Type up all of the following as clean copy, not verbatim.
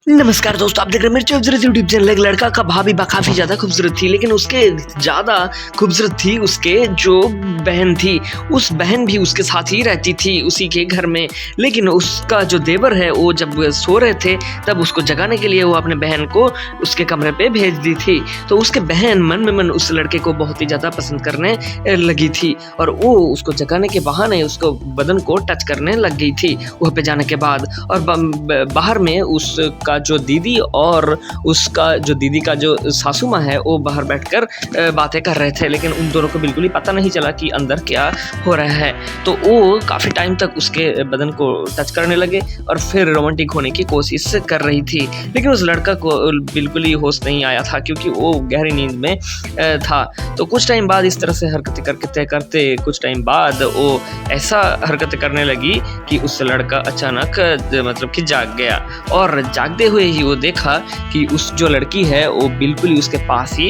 नमस्कार दोस्तों, आप देख रहे हैं मेरे यूट्यूब चैनल। एक लड़का का भाभी काफी ज्यादा खूबसूरत थी, लेकिन उसके ज्यादा खूबसूरत थी उसके जो बहन थी। उस बहन भी उसके साथ ही रहती थी उसी के घर में, लेकिन उसका जो देवर है वो जब सो रहे थे तब उसको जगाने के लिए वो अपने बहन को उसके कमरे पे भेज दी थी। तो उसके बहन मन में मन उस लड़के को बहुत ही ज्यादा पसंद करने लगी थी और वो उसको जगाने के बहाने उसको बदन को टच करने लग गई थी वहाँ पे जाने के बाद। और बाहर में उसका जो दीदी और उसका जो दीदी का जो सासू माँ है वो बाहर बैठकर बातें कर रहे थे, लेकिन उन दोनों को बिल्कुल ही पता नहीं चला कि अंदर क्या हो रहा है। तो वो काफ़ी टाइम तक उसके बदन को टच करने लगे और फिर रोमांटिक होने की कोशिश कर रही थी, लेकिन उस लड़का को बिल्कुल ही होश नहीं आया था क्योंकि वो गहरी नींद में था। तो कुछ टाइम बाद इस तरह से हरकतें करते करते कुछ टाइम बाद वो ऐसा हरकतें करने लगी कि उस लड़का अचानक मतलब कि जाग गया और जागते हुए ही वो देखा कि उस जो लड़की है वो बिल्कुल ही उसके पास ही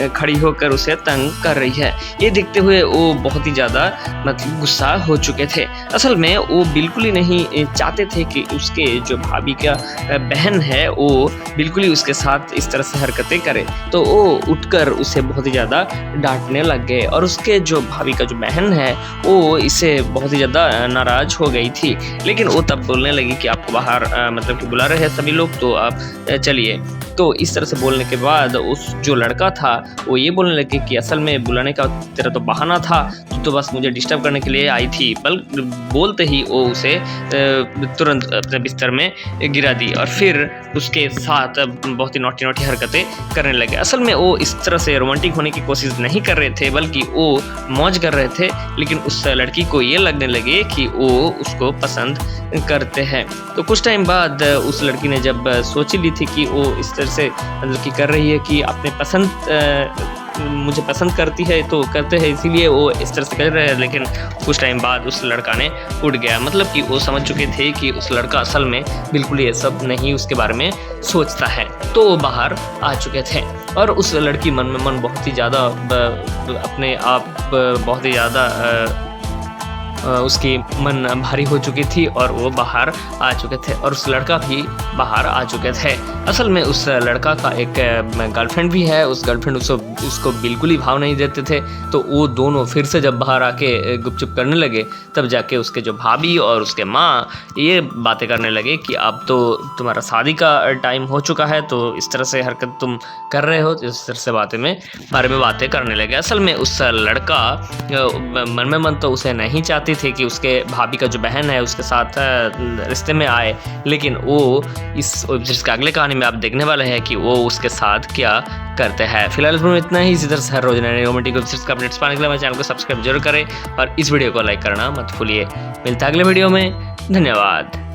खड़ी होकर उसे तंग कर रही है। ये देखते हुए वो बहुत ही ज़्यादा मतलब गुस्सा हो चुके थे। असल में वो बिल्कुल ही नहीं चाहते थे कि उसके जो भाभी का बहन है वो बिल्कुल ही उसके साथ इस तरह से हरकतें करे। तो वो उठकर उसे बहुत ही ज़्यादा डांटने लग गए और उसके जो भाभी का जो बहन है वो इसे बहुत ही ज़्यादा नाराज़ हो गई थी। लेकिन वो तब बोलने लगी कि आपको बाहर मतलब कि बुला रहे हैं सभी लोग, तो आप चलिए। तो इस तरह से बोलने के बाद उस जो लड़का था वो ये बोलने लगे कि असल में बुलाने का तेरा तो बहाना था, तो बस मुझे डिस्टर्ब करने के लिए आई थी। बोलते ही वो उसे तुरंत अपने बिस्तर में गिरा दी और फिर उसके साथ बहुत ही नोटी हरकतें करने लगे। असल में वो इस तरह से रोमांटिक होने की कोशिश नहीं कर रहे थे, बल्कि वो मौज कर रहे थे। लेकिन उस लड़की को ये लगने लगे कि वो उसको पसंद करते हैं। तो कुछ टाइम बाद उस लड़की ने जब सोच ली थी कि वो इस तरह से मतलब कि कर रही है कि अपने मुझे पसंद करती है तो करते हैं, इसीलिए वो इस तरह से कर रहे हैं। लेकिन कुछ टाइम बाद उस लड़का ने उठ गया, मतलब कि वो समझ चुके थे कि उस लड़का असल में बिल्कुल ये सब नहीं उसके बारे में सोचता है। तो वो बाहर आ चुके थे और उस लड़की मन में मन बहुत ही ज़्यादा अपने आप बहुत ही ज़्यादा उसकी मन भारी हो चुकी थी और वो बाहर आ चुके थे और उस लड़का भी बाहर आ चुके थे। असल में उस लड़का का एक गर्लफ्रेंड भी है। उस गर्लफ्रेंड उसको बिल्कुल ही भाव नहीं देते थे। तो वो दोनों फिर से जब बाहर आके गुपचुप करने लगे तब जाके उसके जो भाभी और उसके माँ ये बातें करने लगे कि अब तो तुम्हारा शादी का टाइम हो चुका है, तो इस तरह से हरकत तुम कर रहे हो। इस तरह से बारे में बातें करने लगे। असल में उस लड़का मन में मन तो उसे नहीं चाहती थे कि उसके भाभी का जो बहन है उसके साथ रिश्ते में आए, लेकिन वो इसका अगले कहानी में आप देखने वाले हैं कि वो उसके साथ क्या करते हैं। फिलहाल इस इतना ही। इसी तरह से हर रोज नए रोमांटिक का अपडेट्स पाने के लिए मेरे चैनल को सब्सक्राइब जरूर करें और इस वीडियो को लाइक करना मत भूलिए। मिलता है अगले वीडियो में। धन्यवाद।